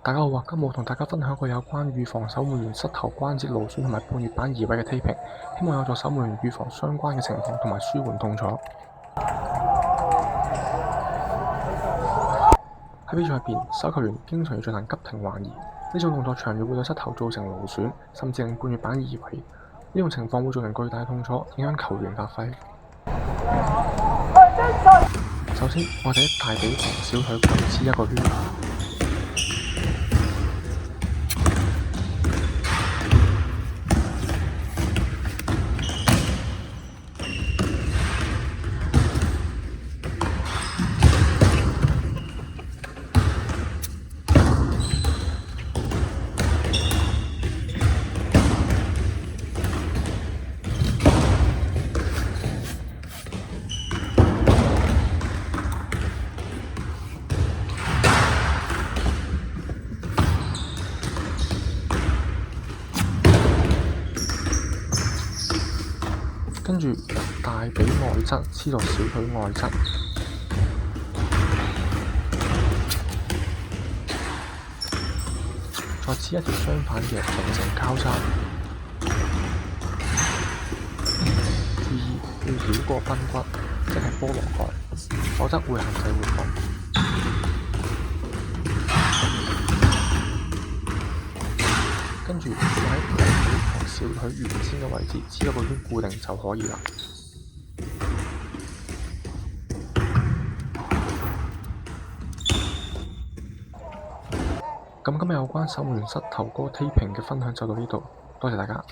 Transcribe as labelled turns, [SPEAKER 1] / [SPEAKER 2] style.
[SPEAKER 1] 大家好啊！今日我同大家分享一個有關預防守門員膝頭關節勞損同埋半月板移位嘅 taping，希望有助守門員預防相關嘅情況同埋舒緩痛楚。喺比賽入邊，手球員經常要進行急停橫移，呢種動作長遠會對膝頭造成勞損，甚至令半月板移位。呢種情況會造成巨大痛楚，影響球員發揮。首先，我哋喺大髀同小腿各黐一個圈。跟住由大髀內側黐到小腿外側，再黐一條相反嘅形成交叉。注意要繞過髕骨，即係菠蘿蓋，否則會限制活動。跟住喺大髀同小腿圓先嘅位置黐一個圈固定就可以啦。咁今日有關守門員膝頭哥 taping 嘅分享就到呢度，多謝大家。